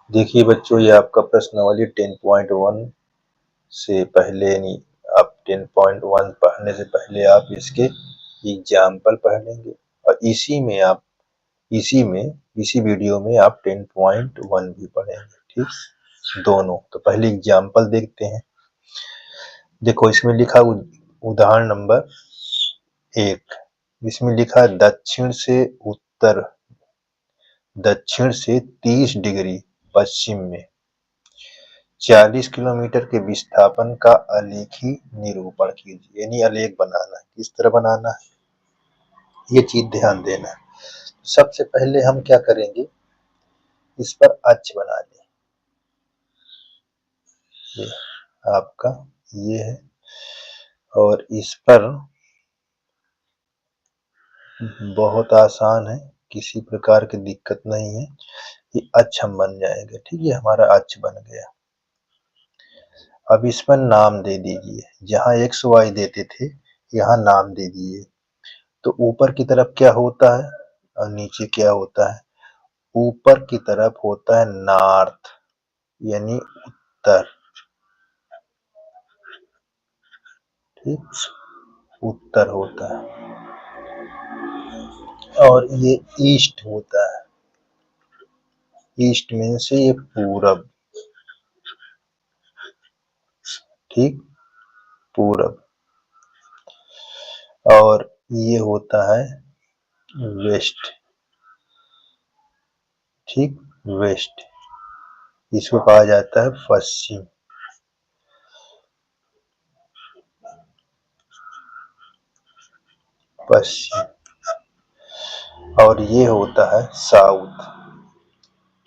देखिए बच्चों, ये आपका प्रश्नावली 10.1 से पहले नहीं, आप 10.1 पढ़ने से पहले आप इसके एग्जाम्पल पढ़ लेंगे और इसी वीडियो में आप 10.1 भी पढ़ेंगे। ठीक, दोनों। तो पहले एग्जाम्पल देखते हैं। देखो इसमें लिखा उदाहरण नंबर 1, इसमें लिखा है दक्षिण से 30 डिग्री पश्चिम में 40 किलोमीटर के विस्थापन का आलेखी निरूपण कीजिए। यानी आलेख बनाना है, किस तरह बनाना है ये चीज ध्यान देना है। सबसे पहले हम क्या करेंगे, इस पर अक्ष बना लें। ये आपका ये है और इस पर बहुत आसान है, किसी प्रकार की दिक्कत नहीं है। ये अक्ष हम बन जाएगा। ठीक है, हमारा अक्ष बन गया। अब इस पर नाम दे दीजिए, जहां एक्स वाई देते थे यहाँ नाम दे दीजिए। तो ऊपर की तरफ क्या होता है और नीचे क्या होता है? ऊपर की तरफ होता है नॉर्थ यानी उत्तर। ठीक, उत्तर होता है और ये ईस्ट होता है। ईस्ट मीन्स ये पूरब। ठीक, पूरब। और ये होता है वेस्ट। ठीक, वेस्ट। इसको कहा जाता है पश्चिम। पश्चिम। और ये होता है साउथ,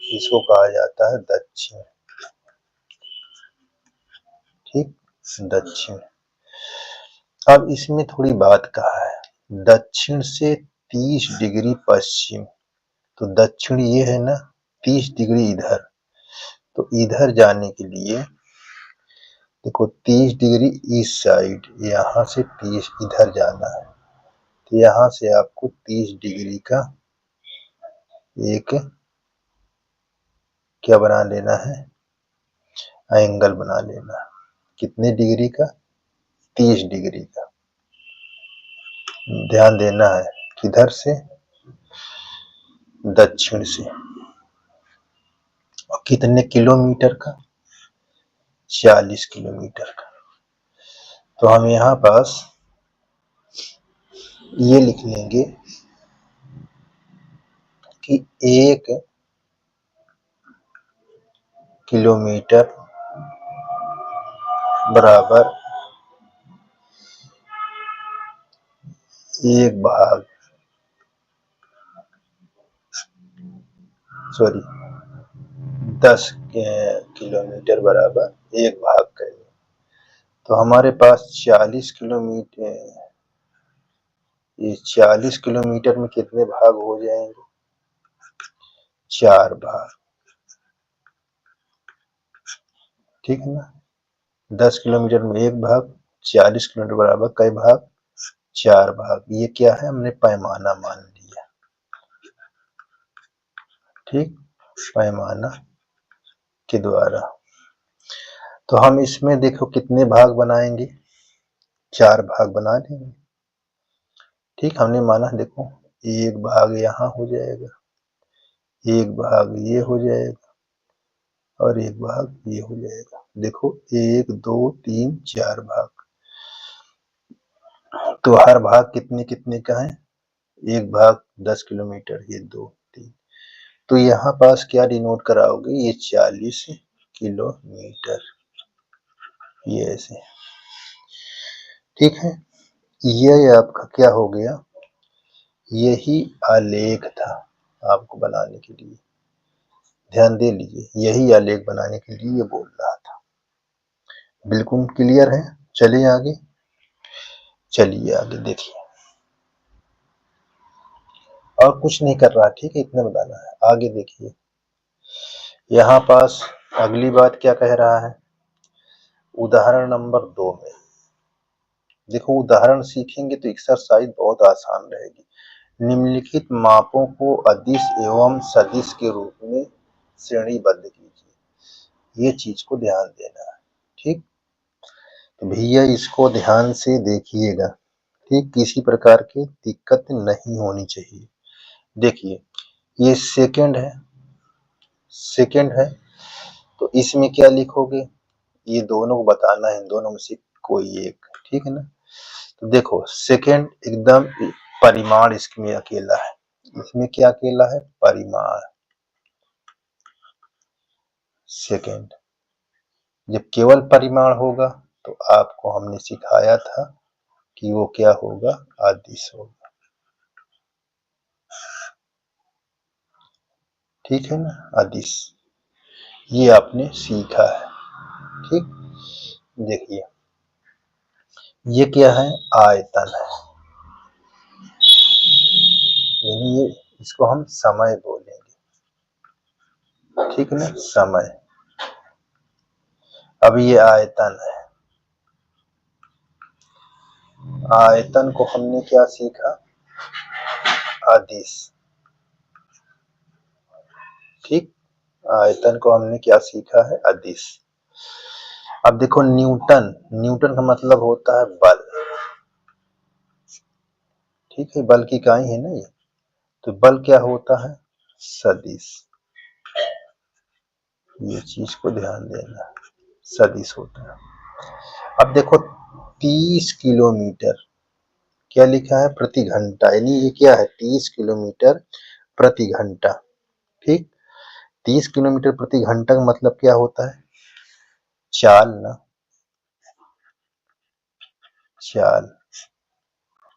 इसको कहा जाता है दक्षिण। ठीक, दक्षिण। अब इसमें थोड़ी बात कहा है, दक्षिण से 30 डिग्री पश्चिम। तो दक्षिण ये है ना, 30 डिग्री इधर। तो इधर जाने के लिए देखो 30 डिग्री इस साइड, यहाँ से 30 इधर जाना है। तो यहाँ से आपको 30 डिग्री का एक क्या बना लेना है, एंगल बना लेना। कितने डिग्री का? 30 डिग्री का। ध्यान देना है किधर से? दक्षिण से। और कितने किलोमीटर का? 40 किलोमीटर का। तो हम यहाँ पास ये लिख लेंगे कि 1 किलोमीटर बराबर 10 किलोमीटर बराबर 1 भाग करें। तो हमारे पास 40 किलोमीटर, ये 40 किलोमीटर में कितने भाग हो जाएंगे? 4 भाग। ठीक है ना, 10 किलोमीटर में 1 भाग, 40 किलोमीटर बराबर कई भाग? 4 भाग। ये क्या है, हमने पैमाना मान लिया। ठीक, पैमाना के द्वारा। तो हम इसमें देखो कितने भाग बनाएंगे? 4 भाग बना लेंगे। ठीक, हमने माना देखो 1 भाग यहाँ हो जाएगा, 1 भाग ये हो जाएगा और 1 भाग ये हो जाएगा। देखो 1 2 3 4 भाग। तो हर भाग कितने कितने का है? 1 भाग 10 किलोमीटर, ये 2 3। तो यहाँ पास क्या डिनोट कराओगे? ये 40 किलोमीटर, ये ऐसे। ठीक है, ये आपका क्या हो गया? यही आलेख था आपको बनाने के लिए। ध्यान दे लीजिए, यही आलेख बनाने के लिए ये बोल रहा था। बिल्कुल क्लियर है? चलिए आगे, चलिए आगे देखिए। और कुछ नहीं कर रहा, ठीक है, इतना बताना है। आगे देखिए, यहाँ पास अगली बात क्या कह रहा है? उदाहरण नंबर 2 में देखो, उदाहरण सीखेंगे तो एक्सरसाइज बहुत आसान रहेगी। निम्नलिखित मापों को अदिश एवं सदिश के रूप में श्रेणीबद्ध कीजिए। ये चीज को ध्यान देना है। ठीक, तो भैया इसको ध्यान से देखिएगा। ठीक, किसी प्रकार की दिक्कत नहीं होनी चाहिए। देखिए ये सेकंड है, तो इसमें क्या लिखोगे, ये दोनों को बताना है, इन दोनों में से कोई एक। ठीक है ना, तो देखो सेकंड एकदम परिमाण इसमें अकेला है। इसमें क्या अकेला है, परिमाण। सेकंड जब केवल परिमाण होगा तो आपको हमने सिखाया था कि वो क्या होगा, अदिश होगा। ठीक है ना, अदिश, ये आपने सीखा है। ठीक, देखिए ये क्या है, आयतन है, यानी ये इसको हम समय बोलेंगे। ठीक है ना, समय। अब ये आयतन है, आयतन को हमने क्या सीखा, अदिश। ठीक, आयतन को हमने क्या सीखा है, अदिश। अब देखो न्यूटन, न्यूटन का मतलब होता है बल। ठीक है, बल की इकाई है ना ये, तो बल क्या होता है, सदिश। ये चीज को ध्यान देना, सदिश होता है। अब देखो 30 किलोमीटर क्या लिखा है, प्रति घंटा, यानी ये क्या है, 30 किलोमीटर प्रति घंटा। ठीक, 30 किलोमीटर प्रति घंटा का मतलब क्या होता है, चाल ना, चाल,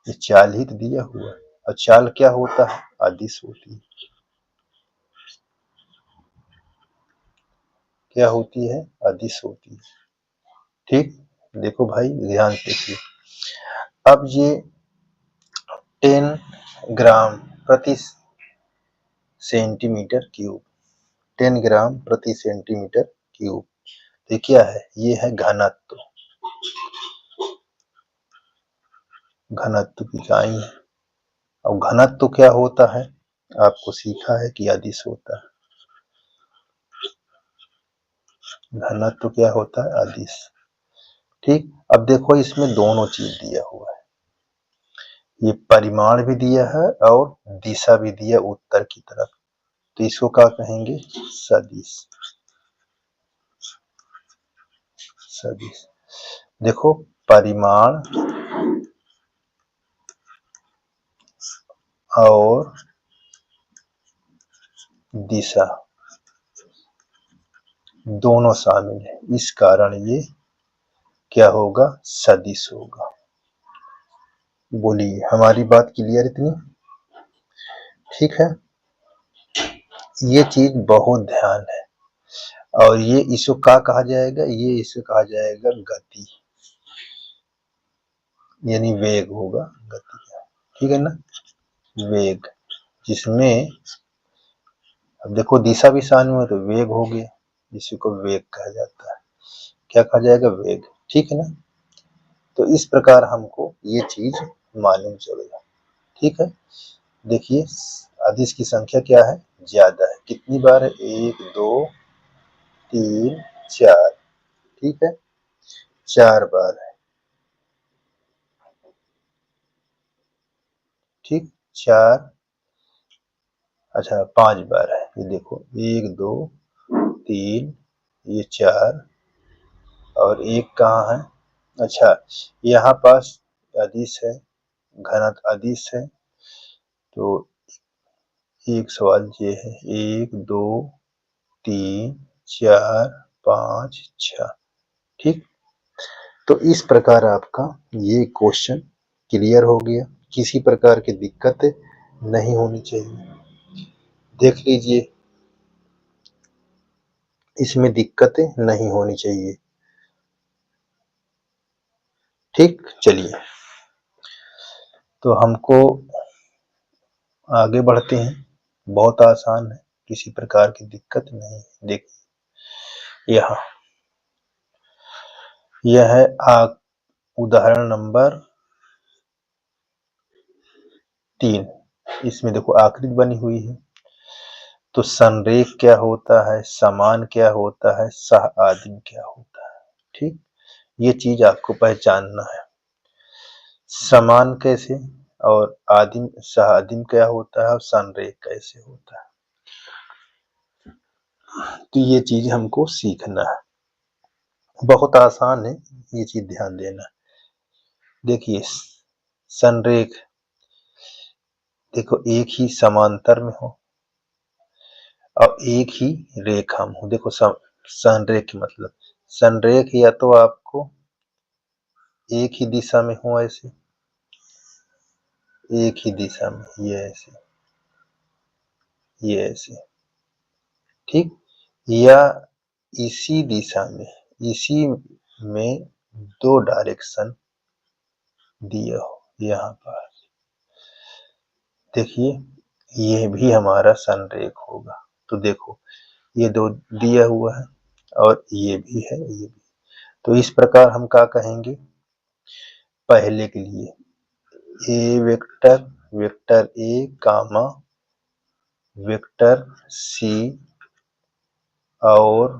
ये चाल ही तो दिया हुआ है। और चाल क्या होता है, अदिश होती है। क्या होती है, अदिश होती है। ठीक, देखो भाई ध्यान से देखिए। अब ये 10 ग्राम प्रति सेंटीमीटर क्यूब, 10 ग्राम प्रति सेंटीमीटर क्यूब, तो क्या है, ये है घनत्व, घनत्व की इकाई है। अब घनत्व क्या होता है, आपको सीखा है कि अदिश होता है। घनत्व क्या होता है, अदिश। ठीक, अब देखो इसमें दोनों चीज दिया हुआ है, ये परिमाण भी दिया है और दिशा भी दिया उत्तर की तरफ, तो इसको क्या कहेंगे, सदिश। सदिश, देखो परिमाण और दिशा दोनों शामिल है, इस कारण ये क्या होगा, सदिश होगा। बोलिए, हमारी बात क्लियर इतनी। ठीक है, ये चीज बहुत ध्यान है, और ये इसको क्या कहा जाएगा, ये इसे कहा जाएगा गति, यानी वेग होगा, गति का। ठीक है ना, वेग, जिसमें अब देखो दिशा भी शामिल है तो वेग हो गया, इसी को वेग कहा जाता है। क्या कहा जाएगा, वेग। ठीक है ना, तो इस प्रकार हमको ये चीज मालूम चलेगा। ठीक है, देखिए अदिश की संख्या क्या है, ज्यादा है, कितनी बार है, 1 2 3 4। ठीक है, 4 बार है। ठीक, 4, अच्छा 5 बार है, ये देखो 1 2 3, ये 4, और एक कहाँ है, अच्छा यहाँ पास अदिश है, घनत्व अदिश है, तो एक सवाल ये है, 1 2 3 4 5 6। ठीक, तो इस प्रकार आपका ये क्वेश्चन क्लियर हो गया, किसी प्रकार की दिक्कत नहीं होनी चाहिए। देख लीजिए, इसमें दिक्कतें नहीं होनी चाहिए। ठीक, चलिए तो हमको आगे बढ़ते हैं, बहुत आसान है, किसी प्रकार की दिक्कत नहीं है। देखिए यहाँ यह है उदाहरण नंबर 3, इसमें देखो आकृति बनी हुई है, तो संरेख क्या होता है, समान क्या होता है, सह आदिम क्या होता है। ठीक, ये चीज आपको पहचानना है। समान कैसे और आदिम सह आदिम क्या होता है और संरेख कैसे होता है, तो ये चीज हमको सीखना है। बहुत आसान है, ये चीज ध्यान देना। देखिए संरेख, देखो एक ही समांतर में हो और एक ही रेखा में हो। देखो संरेख की मतलब, संरेख या तो आपको एक ही दिशा में हो, ऐसे एक ही दिशा में, ये ऐसे, ये ऐसे, ठीक, या इसी दिशा में, इसी में दो डायरेक्शन दिए हो यहाँ पर। देखिए ये भी हमारा संरेख होगा। तो देखो ये दो दिया हुआ है और ये भी है, ये भी। तो इस प्रकार हम क्या कहेंगे, पहले के लिए A vector, vector A comma vector C और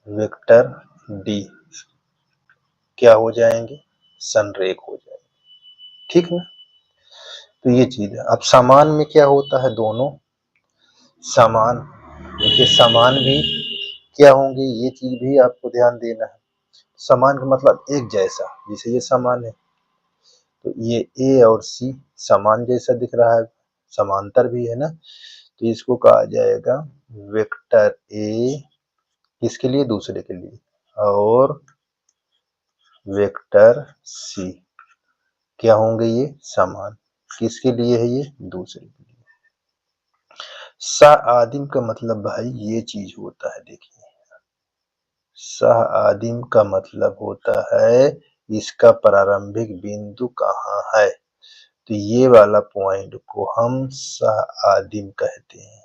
वेक्टर डी क्या हो जाएंगे, संरेख हो जाएंगे। ठीक ना, तो ये चीज है। अब समान में क्या होता है, दोनों समान, देखिए समान भी क्या होंगे, ये चीज भी आपको ध्यान देना है। समान का मतलब एक जैसा, जैसे ये समान है तो ये ए और सी समान जैसा दिख रहा है, समांतर भी है ना, तो इसको कहा जाएगा वेक्टर ए, किसके लिए, दूसरे के लिए, और वेक्टर सी क्या होंगे, ये समान, किसके लिए है, ये दूसरे के लिए। सह आदिम का मतलब भाई ये चीज होता है, देखिए सह आदिम का मतलब होता है इसका प्रारंभिक बिंदु कहाँ है, तो ये वाला पॉइंट को हम सह आदिम कहते हैं।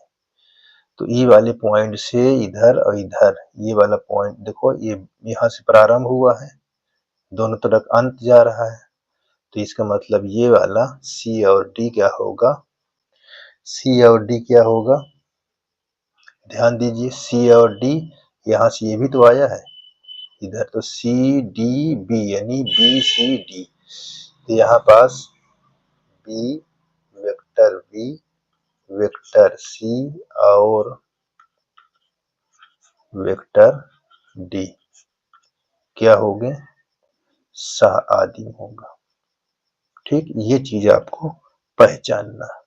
तो ये वाले पॉइंट से इधर और इधर, ये वाला पॉइंट देखो, ये यहाँ से प्रारंभ हुआ है, दोनों तरफ अंत जा रहा है, तो इसका मतलब ये वाला सी और डी क्या होगा, सी और डी क्या होगा, ध्यान दीजिए सी और डी, यहाँ से ये भी तो आया है इधर, तो सी डी बी यानी बी सी डी, तो यहाँ पास B, vector B, vector C और वेक्टर डी क्या हो गए, सह आदिम होगा। ठीक, ये चीज आपको पहचानना है,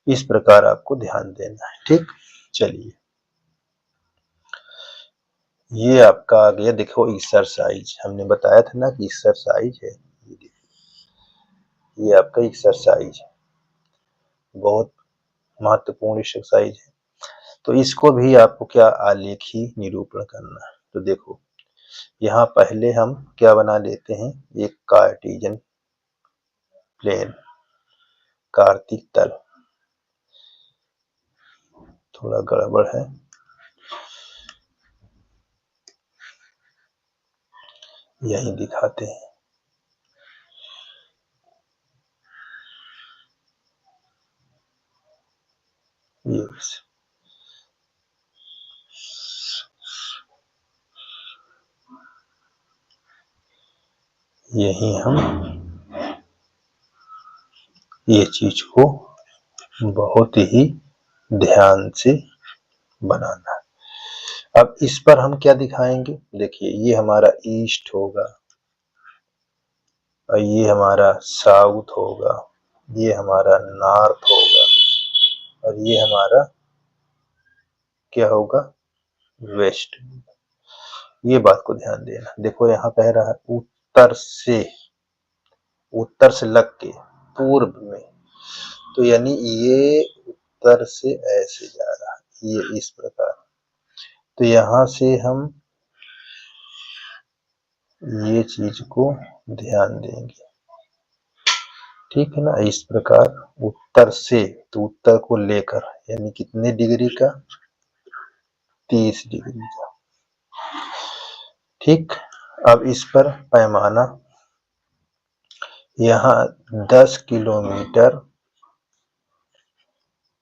इस प्रकार आपको ध्यान देना है। ठीक, चलिए ये आपका आ गया, देखो एक्सरसाइज, हमने बताया था ना कि एक्सरसाइज है, ये देखिए ये आपका एक्सरसाइज है, बहुत महत्वपूर्ण एक्सरसाइज है। तो इसको भी आपको क्या आलेखी निरूपण करना है। तो देखो यहाँ पहले हम क्या बना लेते हैं, एक कार्टेशियन प्लेन, कार्तिक तल, थोड़ा गड़बड़ है, यही दिखाते हैं। ये यही हम ये चीज को बहुत ही ध्यान से बनाना है। अब इस पर हम क्या दिखाएंगे, देखिए ये हमारा ईस्ट होगा और ये हमारा साउथ होगा, ये हमारा नॉर्थ होगा और ये हमारा क्या होगा, वेस्ट। ये बात को ध्यान देना। देखो यहाँ कह रहा है उत्तर से, उत्तर से लग के पूर्व में, तो यानी ये उत्तर से ऐसे जा रहा है, ये इस प्रकार, तो यहाँ से हम ये चीज को ध्यान देंगे। ठीक है ना, इस प्रकार उत्तर से, तो उत्तर को लेकर यानी कितने डिग्री का, 30 डिग्री का। ठीक, अब इस पर पैमाना, यहाँ 10 किलोमीटर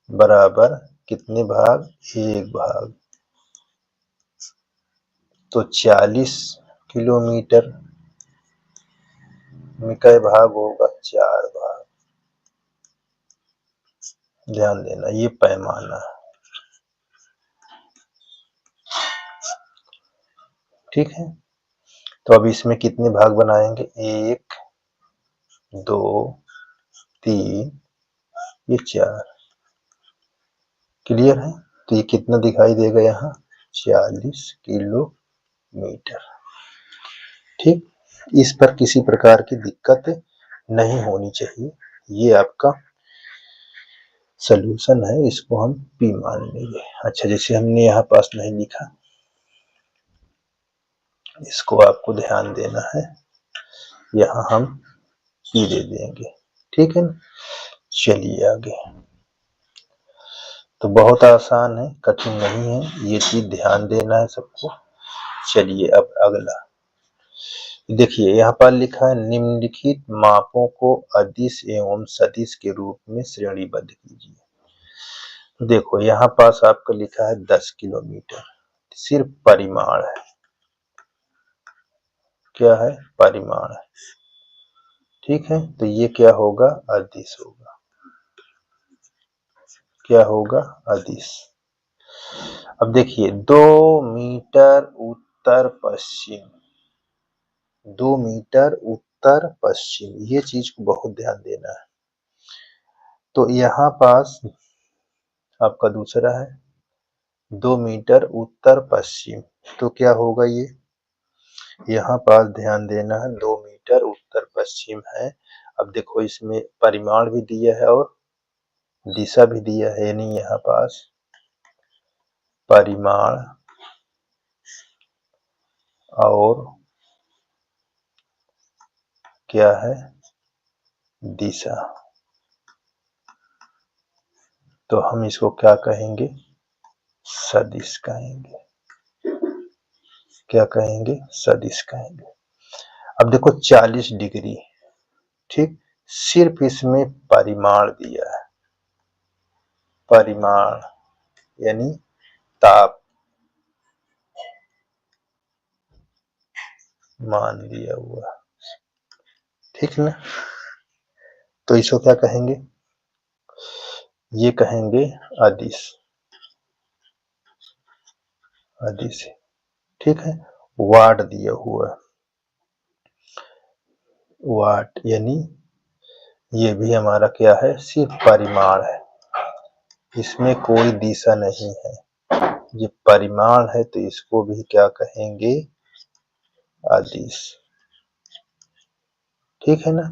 बराबर कितने भाग, एक भाग, तो 40 किलोमीटर में कई भाग होगा, 4 भाग। ध्यान देना ये पैमाना है, ठीक है। तो अब इसमें कितने भाग बनाएंगे, 1 2 3 ये 4, क्लियर है। तो ये कितना दिखाई देगा यहाँ, 40 किलोमीटर, ठीक। इस पर किसी प्रकार की दिक्कत नहीं होनी चाहिए, ये आपका सॉल्यूशन है, इसको हम P मान लेंगे। अच्छा, जैसे हमने यहाँ पास नहीं लिखा, इसको आपको ध्यान देना है, यहाँ हम P दे देंगे, ठीक है ना। चलिए आगे, तो बहुत आसान है, कठिन नहीं है, ये चीज ध्यान देना है सबको। चलिए अब अगला देखिए, यहाँ पर लिखा है निम्नलिखित मापों को अदिश एवं सदिश के रूप में श्रेणीबद्ध कीजिए। देखो यहाँ पास आपका लिखा है 10 किलोमीटर, सिर्फ परिमाण है, क्या है, परिमाण है, ठीक है। तो ये क्या होगा, अदिश होगा, क्या होगा, अदिश। अब देखिए 2 मीटर उत्तर पश्चिम, 2 मीटर उत्तर पश्चिम, ये चीज को बहुत ध्यान देना है। तो यहाँ पास आपका दूसरा है 2 मीटर उत्तर पश्चिम, तो क्या होगा ये, यहाँ पास ध्यान देना है 2 मीटर उत्तर पश्चिम है। अब देखो इसमें परिमाण भी दिया है और दिशा भी दिया है, यानी यहाँ पास परिमाण और क्या है, दिशा। तो हम इसको क्या कहेंगे, सदिश कहेंगे, क्या कहेंगे, सदिश कहेंगे। अब देखो 40 डिग्री, ठीक, सिर्फ इसमें परिमाण दिया है, परिमाण यानी ताप मान दिया हुआ, ठीक ना। तो इसको क्या कहेंगे, ये कहेंगे अदिश, अदिश, ठीक है। वाट दिया हुआ, वाट यानी ये भी हमारा क्या है, सिर्फ परिमाण है, इसमें कोई दिशा नहीं है, ये परिमाण है, तो इसको भी क्या कहेंगे, अदिश, ठीक है ना।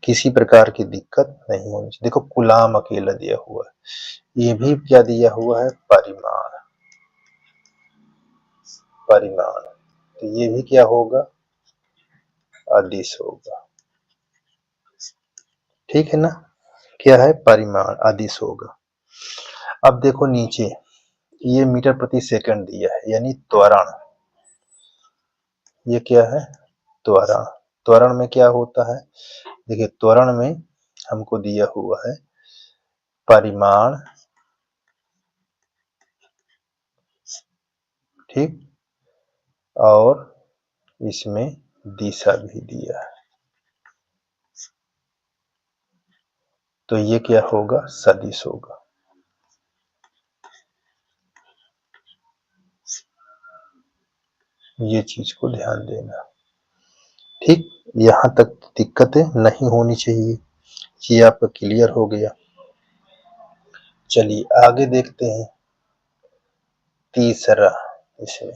किसी प्रकार की दिक्कत नहीं होनी चाहिए। देखो गुलाम अकेला दिया हुआ है, ये भी क्या दिया हुआ है, परिमाण, परिमाण, तो ये भी क्या होगा, अदिश होगा, ठीक है ना। क्या है, परिमाण, अदिश होगा। अब देखो नीचे ये मीटर प्रति सेकंड दिया है, यानी त्वरण, ये क्या है, त्वरण। त्वरण में क्या होता है, देखिए त्वरण में हमको दिया हुआ है परिमाण, ठीक, और इसमें दिशा भी दिया है, तो ये क्या होगा, सदिश होगा। ये चीज को ध्यान देना, ठीक। यहाँ तक दिक्कतें नहीं होनी चाहिए, ये आपका क्लियर हो गया। चलिए आगे देखते हैं तीसरा, इसमें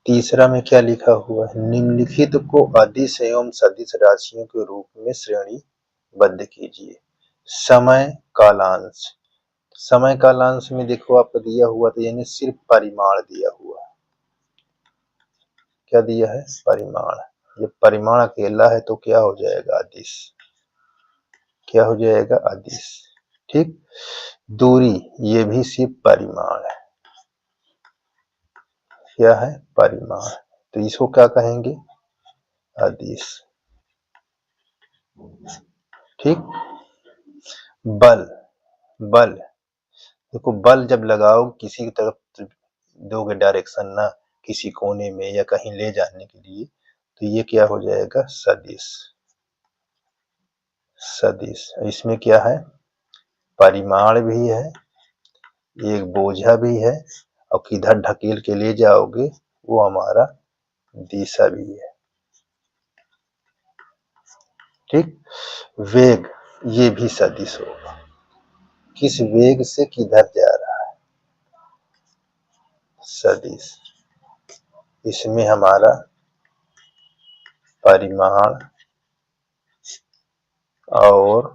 तीसरा में क्या लिखा हुआ है, निम्नलिखित को अदिश एवं सदिश राशियों के रूप में श्रेणीबद्ध कीजिए। समय कालांश, समय कालांश में देखो आपको दिया हुआ था, यानी सिर्फ परिमाण दिया हुआ है, क्या दिया है, परिमाण। ये परिमाण अकेला है तो क्या हो जाएगा, अदिश, क्या हो जाएगा, अदिश, ठीक। दूरी, ये भी सिर्फ परिमाण है, क्या है, परिमाण, तो इसको क्या कहेंगे, अदिश, ठीक। बल, बल, देखो बल जब लगाओ किसी की तरफ दोगे डायरेक्शन ना, किसी कोने में या कहीं ले जाने के लिए, तो ये क्या हो जाएगा, सदिश। सदिश इसमें क्या है, परिमाण भी है, एक बोझा भी है, और किधर ढकेल के ले जाओगे वो हमारा दिशा भी है। ठीक, वेग, ये भी सदिश होगा, किस वेग से किधर जा रहा है, सदिश। इसमें हमारा परिमाण और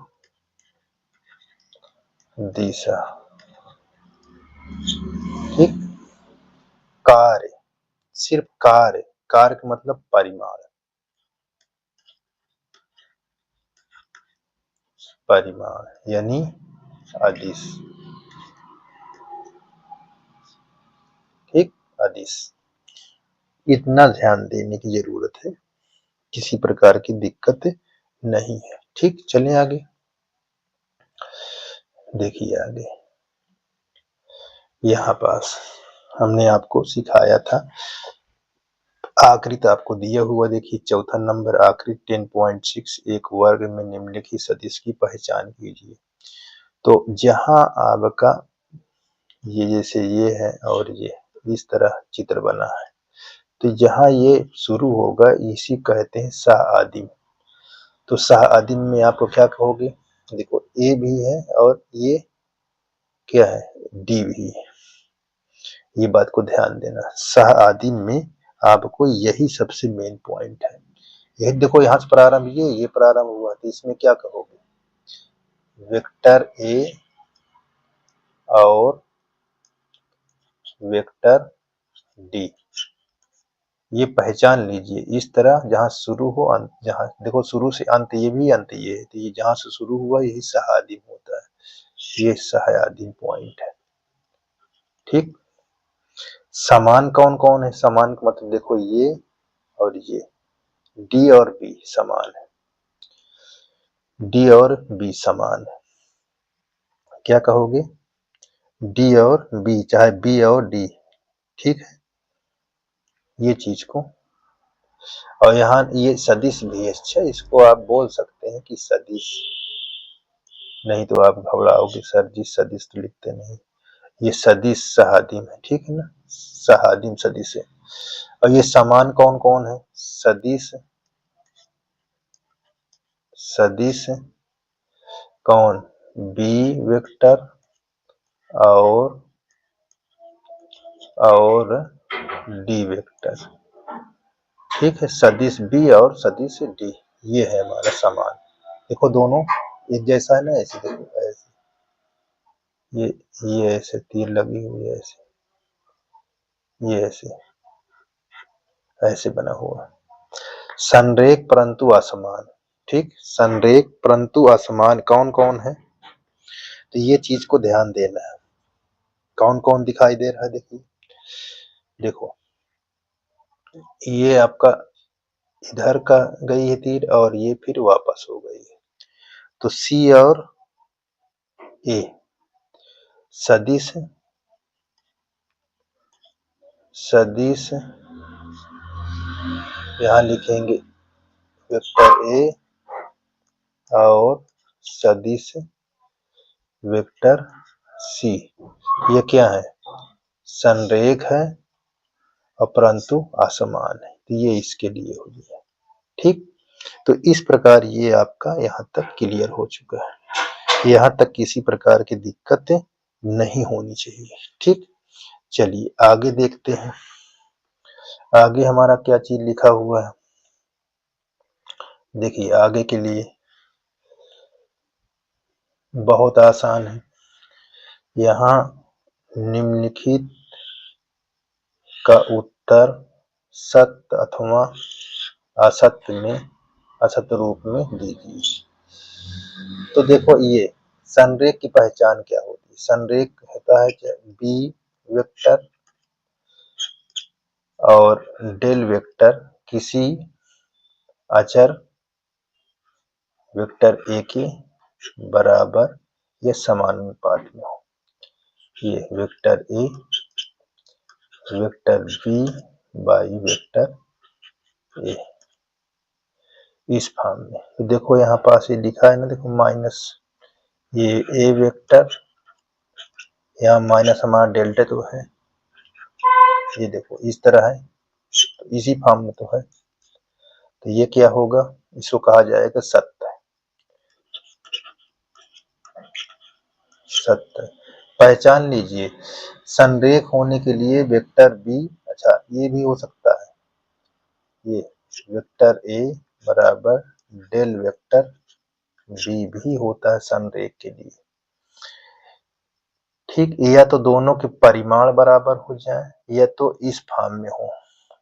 दिशा। ठीक, कार्य, सिर्फ कार्य, कार्य का मतलब परिमाण, परिमाण यानी अदिश। ठीक, अदिश, इतना ध्यान देने की जरूरत है, किसी प्रकार की दिक्कत नहीं है। ठीक, चलिए आगे देखिए। आगे यहाँ पास हमने आपको सिखाया था, आकृत आपको दिया हुआ देखिए, चौथा नंबर आकृत 10.6, एक वर्ग में निम्नलिखित सदिश की पहचान कीजिए। तो जहां आपका ये जैसे ये है और ये इस तरह चित्र बना है, तो जहां ये शुरू होगा इसी कहते हैं सह आदिम। तो सह आदिम में आपको क्या कहोगे, देखो ए भी है और ये क्या है, डी भी है। ये बात को ध्यान देना, सह आदिम में आपको यही सबसे मेन पॉइंट है। ये देखो यहाँ से प्रारंभ, ये प्रारंभ हुआ, तो इसमें क्या कहोगे, वेक्टर ए और वेक्टर डी, ये पहचान लीजिए। इस तरह जहां शुरू हो अंत, जहां देखो शुरू से अंत ये भी, अंत ये है, तो ये जहां से शुरू हुआ यही सह आदिम होता है, ये सह आदिम पॉइंट है। ठीक, समान कौन कौन है, समान का मतलब देखो ये और ये, डी और बी समान है, डी और बी समान है। क्या कहोगे, डी और बी, चाहे बी और डी। ठीक है, ये चीज को, और यहाँ ये सदिश भी है, अच्छा इसको आप बोल सकते हैं कि सदिश, नहीं तो आप घबराओगे सर जी सदिश तो लिखते नहीं, ये सदिश सहादिम है। ठीक है ना, सहादिम सदिश है। और ये समान कौन कौन है, सदिश, सदिश कौन, बी वेक्टर और डी वेक्टर। ठीक है, सदिश बी और सदिश डी, ये है हमारा समान। देखो दोनों एक जैसा है ना, ऐसे देखो, ऐसे ये ऐसे तीर लगी हुई है, ऐसे ये ऐसे ऐसे बना हुआ है, संरेख परंतु असमान। ठीक, संरेख परंतु असमान कौन कौन है, तो ये चीज को ध्यान देना है, कौन कौन दिखाई दे रहा है। देखिए, देखो ये आपका इधर का गई है तीर और ये फिर वापस हो गई है, तो सी और ए सदिश, सदिश यहाँ लिखेंगे वेक्टर ए और सदिश वेक्टर सी, ये क्या है, संरेख है और परंतु असमान है, तो ये इसके लिए हो गया। ठीक, तो इस प्रकार ये आपका यहाँ तक क्लियर हो चुका है, यहाँ तक किसी प्रकार की दिक्कत नहीं होनी चाहिए। ठीक, चलिए आगे देखते हैं, आगे हमारा क्या चीज लिखा हुआ है। देखिए आगे के लिए बहुत आसान है, यहाँ निम्नलिखित का उत्तर सत्य अथवा असत्य में, असत्य रूप में दीजिए। तो देखो ये संरेख की पहचान क्या होती है, संरेख होता है बी वेक्टर और डेल वेक्टर किसी अचर वेक्टर ए के बराबर ये समानुपात में हो। ये vector A vector B by vector A इस फॉर्म में। तो देखो यहाँ पास ये लिखा है ना, देखो माइनस ये ए वेक्टर, यहाँ माइनस हमारा डेल्टा तो है, ये देखो इस तरह है, तो इसी फॉर्म में तो है। तो ये क्या होगा, इसको कहा जाएगा सत्य। सत्य पहचान लीजिए, संरेख होने के लिए वेक्टर बी, अच्छा ये भी हो सकता है, ये वेक्टर ए बराबर डेल वेक्टर बी भी होता है संरेख के लिए। ठीक, या तो दोनों के परिमाण बराबर हो जाए या तो इस फॉर्म में हो।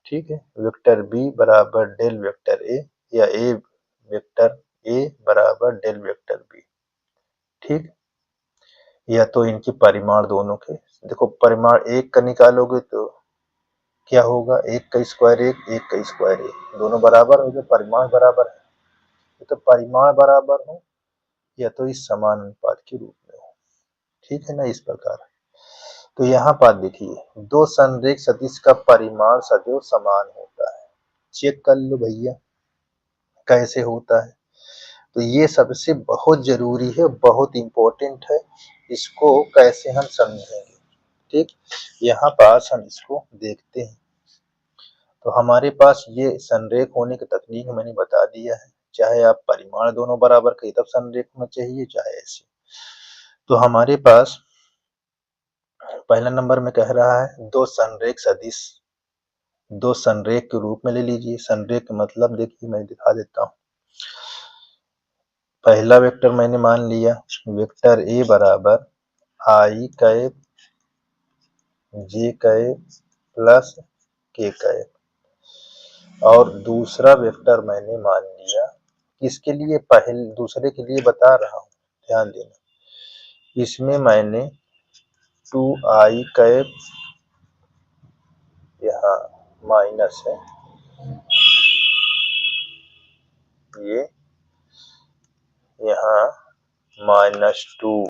ठीक है, वेक्टर बी बराबर डेल वेक्टर ए या ए वेक्टर ए बराबर डेल वेक्टर बी। ठीक, या तो इनके परिमाण दोनों के, देखो परिमाण एक का निकालोगे तो क्या होगा, एक का स्क्वायर एक का स्क्वायर एक, दोनों बराबर हो गए, परिमाण बराबर है। तो परिमाण बराबर हो या तो इस समान अनुपात के रूप में हो। ठीक है ना, इस प्रकार। तो यहाँ पर देखिए, दो संरेख सदिश का परिमाण सदैव समान होता है। चेक कर लो भैया कैसे होता है। तो ये सबसे बहुत जरूरी है, बहुत इंपॉर्टेंट है, इसको कैसे हम समझेंगे। ठीक, यहाँ पास हम इसको देखते हैं। तो हमारे पास ये संरेख होने की तकनीक मैंने बता दिया है, चाहे आप परिमाण दोनों बराबर कहीं तब संरेख में चाहिए, चाहे ऐसे। तो हमारे पास पहला नंबर में कह रहा है दो संरेख सदिश, दो संरेख के रूप में ले लीजिए। संरेख का मतलब देखिए मैं दिखा देता हूँ। पहला वेक्टर मैंने मान लिया वेक्टर ए बराबर आई कैप जे कैप प्लस के कैप, और दूसरा वेक्टर मैंने मान लिया, किसके लिए, पहले दूसरे के लिए बता रहा हूँ, ध्यान देना, इसमें मैंने 2i कैप, यहाँ माइनस है, ये यहाँ -2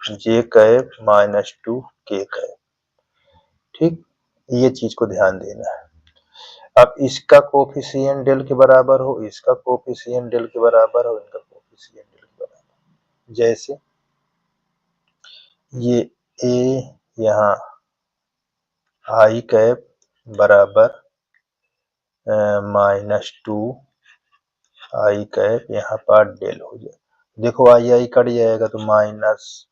जे कैप -2 के कैप। ठीक, ये चीज को ध्यान देना है। अब इसका कोफिशिएंट डेल के बराबर हो, इसका कोफिशिएंट डेल के बराबर हो, इनका कोफिशिएंट डेल के बराबर। जैसे ये ए यहाँ आई कैप बराबर -2 आई कैप, यहाँ पर डेल हो जाए, देखो आई आई कट जाएगा तो माइनस,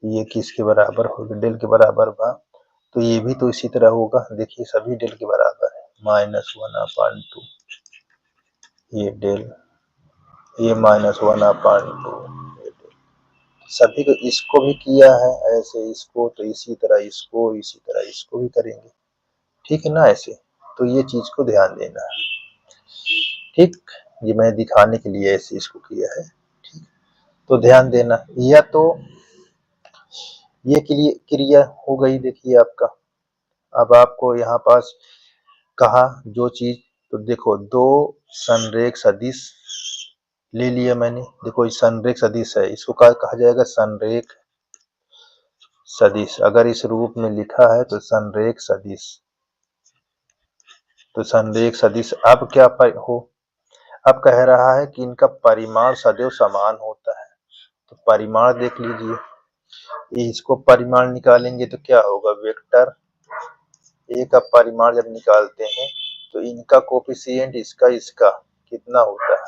ये किसके बराबर होगा, डेल के बराबर बा। तो ये भी तो इसी तरह होगा, देखिए सभी डेल के बराबर है, -1/2 ये डेल, ये -1/2 सभी को, इसको भी किया है ऐसे, इसको तो इसी तरह, इसको इसी तरह, इसको भी करेंगे। ठीक है ना, ऐसे। तो ये चीज को ध्यान देना है। ठीक, ये मैं दिखाने के लिए ऐसे इसको किया है। ठीक, तो ध्यान देना, या तो ये क्रिया हो गई, देखिए आपका। अब आपको यहाँ पास कहा जो चीज, तो देखो दो संरेख सदिश ले लिया मैंने, देखो इस संरेख सदिश है, इसको कहा जाएगा संरेख सदिश। अगर इस रूप में लिखा है तो संरेख सदिश, तो संरेख सदिश अब क्या हो, अब कह रहा है कि इनका परिमाण सदैव समान होता है। तो परिमाण देख लीजिए, इसको परिमाण निकालेंगे तो क्या होगा, वेक्टर ए का परिमाण जब निकालते हैं तो इनका कोफिशिएंट इसका इसका कितना होता है,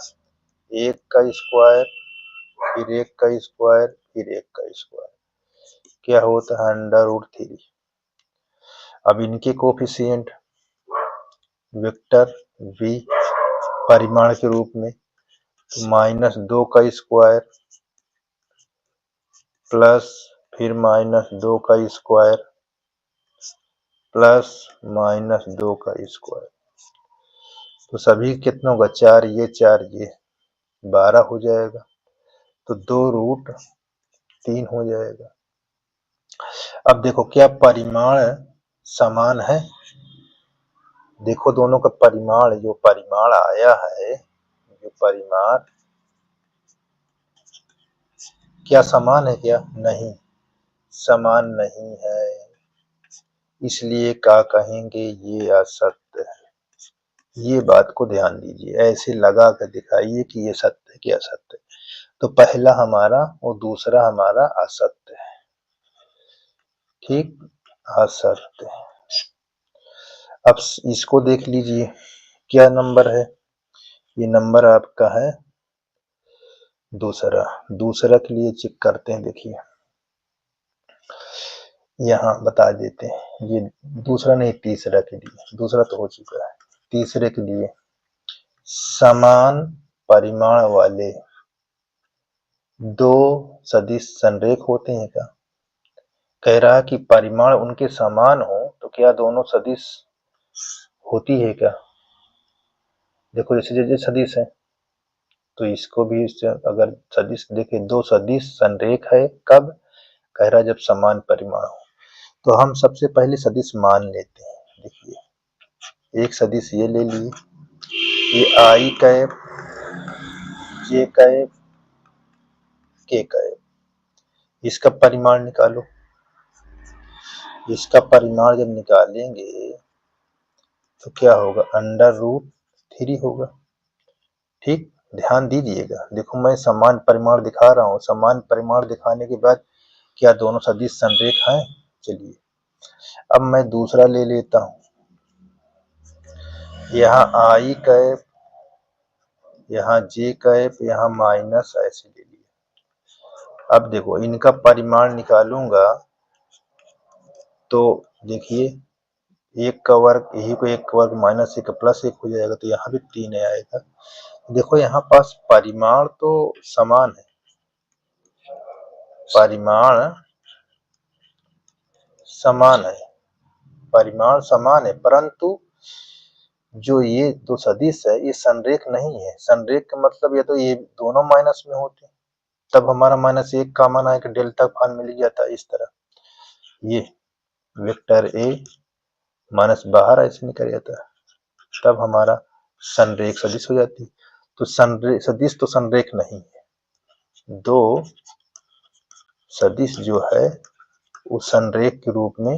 एक का स्क्वायर फिर एक का स्क्वायर फिर एक का स्क्वायर, क्या होता है, √3। अब इनके कोफिशिएंट वेक्टर v परिमाण के रूप में -2 का स्क्वायर प्लस फिर -2 का स्क्वायर प्लस -2 का स्क्वायर, तो सभी कितना होगा, 4 ये 4 ये 12 हो जाएगा, तो 2√3 हो जाएगा। अब देखो क्या परिमाण समान है, देखो दोनों का परिमाण, जो परिमाण आया है, जो परिमाण क्या समान है क्या? नहीं, समान नहीं है, इसलिए क्या कहेंगे? ये असत्य है। ये बात को ध्यान दीजिए, ऐसे लगा कर दिखाइए कि ये सत्य है कि असत्य है। तो पहला हमारा और दूसरा हमारा असत्य है, ठीक, असत्य। अब इसको देख लीजिए, क्या नंबर है? ये नंबर आपका है दूसरा। दूसरा के लिए चेक करते हैं, देखिए यहाँ बता देते हैं, ये दूसरा नहीं तीसरा के लिए, दूसरा तो हो चुका है, तीसरे के लिए समान परिमाण वाले दो सदिश संरेख होते हैं क्या? कह रहा है कि परिमाण उनके समान हो तो क्या दोनों सदिश होती है क्या? देखो जैसे जैसे सदिश है तो इसको भी अगर सदिश देखे, दो सदिश संरेख है कब? कह रहा जब समान परिमाण हो। तो हम सबसे पहले सदिश मान लेते हैं। देखिए एक सदिश ये ले लिए, ये आई कैप, जे कैप, के कैप, इसका परिमाण निकालो। इसका परिमाण जब निकालेंगे तो क्या होगा? √3 होगा, ठीक। ध्यान दीजिएगा, देखो मैं समान परिमाण दिखा रहा हूँ, समान परिमाण दिखाने के बाद क्या दोनों सदिश संरेख हैं? चलिए अब मैं दूसरा ले लेता हूँ, यहाँ आई कैप, यहाँ जे कैप, यहाँ माइनस, ऐसे ले लिया। अब देखो इनका परिमाण निकालूंगा तो देखिए एक का वर्ग, यही को एक का वर्ग माइनस एक प्लस एक हो जाएगा, तो यहाँ भी 3 आएगा। देखो यहाँ पास परिमाण तो समान है, परिमाण समान है, परिमाण समान है, परंतु जो ये दो सदिश है ये संरेख नहीं है। संरेख का मतलब या तो ये दोनों माइनस में होते, तब हमारा माइनस एक कॉमन आए कि डेल्टा फॉर्म मिल जाता है। इस तरह ये वेक्टर ए माइनस बाहर ऐसे निकल जाता है, तब हमारा संरेख सदिश हो जाती। तो सदिश तो संरेख नहीं है, दो सदिश जो है वो संरेख के रूप में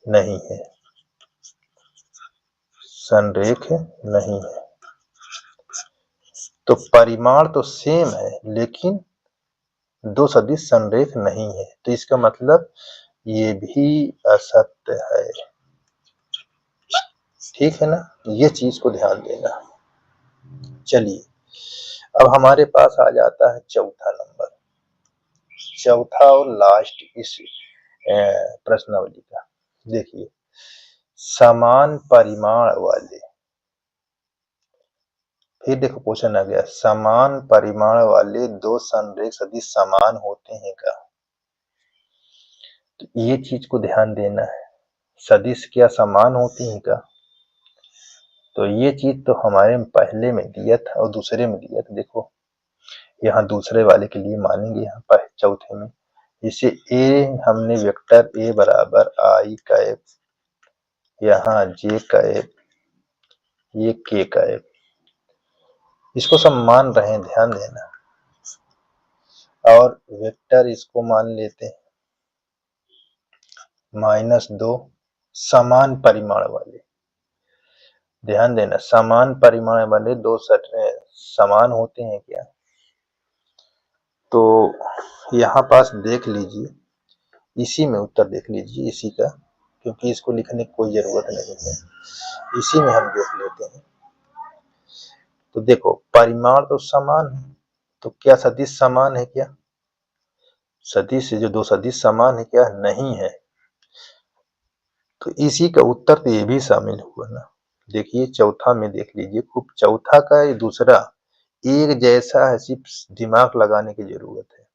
नहीं है, संरेख नहीं है। तो परिमाण तो सेम है लेकिन दो सदिश संरेख नहीं है, तो इसका मतलब ये भी असत्य है, ठीक है ना? ये चीज को ध्यान देना। चलिए अब हमारे पास आ जाता है चौथा नंबर, चौथा और लास्ट इस प्रश्नावली का। देखिए समान परिमाण वाले, फिर देखो क्वेश्चन आ गया, समान परिमाण वाले दो संरेख सदिश समान होते हैं क्या? तो ये चीज को ध्यान देना है, सदिश क्या समान होती हैं क्या? तो ये चीज तो हमारे पहले में दिया था और दूसरे में दिया था। देखो यहाँ दूसरे वाले के लिए मानेंगे, यहाँ पर चौथे में इसे ए, हमने वेक्टर ए बराबर आई कैप, यहाँ जे कैप, ये के कैप, इसको सब मान रहे हैं, ध्यान देना। और वेक्टर इसको मान लेते हैं -2 समान परिमाण वाले, ध्यान देना, समान परिमाण वाले दो समान होते हैं क्या? तो यहाँ पास देख लीजिए, इसी में उत्तर देख लीजिए इसी का, क्योंकि इसको लिखने की कोई जरूरत नहीं है, इसी में हम देख लेते हैं। तो देखो परिमाण तो समान है, तो क्या सदिश समान है क्या? सदिश जो दो सदिश समान है क्या? नहीं है। तो इसी का उत्तर तो ये भी शामिल हुआ ना। देखिए चौथा में देख लीजिए खूब, चौथा का दूसरा एक जैसा है, सिर्फ दिमाग लगाने की जरूरत है।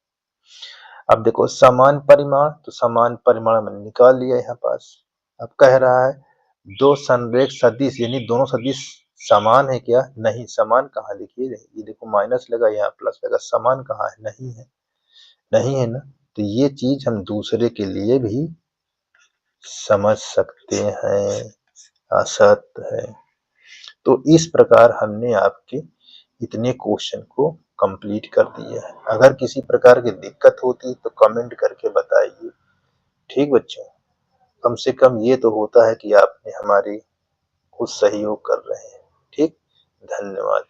अब देखो समान परिमाण, तो समान परिमाण मैंने निकाल लिया यहाँ पास। अब कह रहा है दो संरेख सदिश, यानी दोनों सदिश समान है क्या? नहीं, समान कहाँ? देखिए ये देखो माइनस लगा, यहाँ प्लस लगा, समान कहाँ है? नहीं है, नहीं है ना। तो ये चीज हम दूसरे के लिए भी समझ सकते हैं, असत्य है। तो इस प्रकार हमने आपके इतने क्वेश्चन को कंप्लीट कर दिया है। अगर किसी प्रकार की दिक्कत होती है तो कमेंट करके बताइए। ठीक बच्चों, कम से कम ये तो होता है कि आपने हमारी कुछ सहयोग कर रहे हैं। ठीक, धन्यवाद।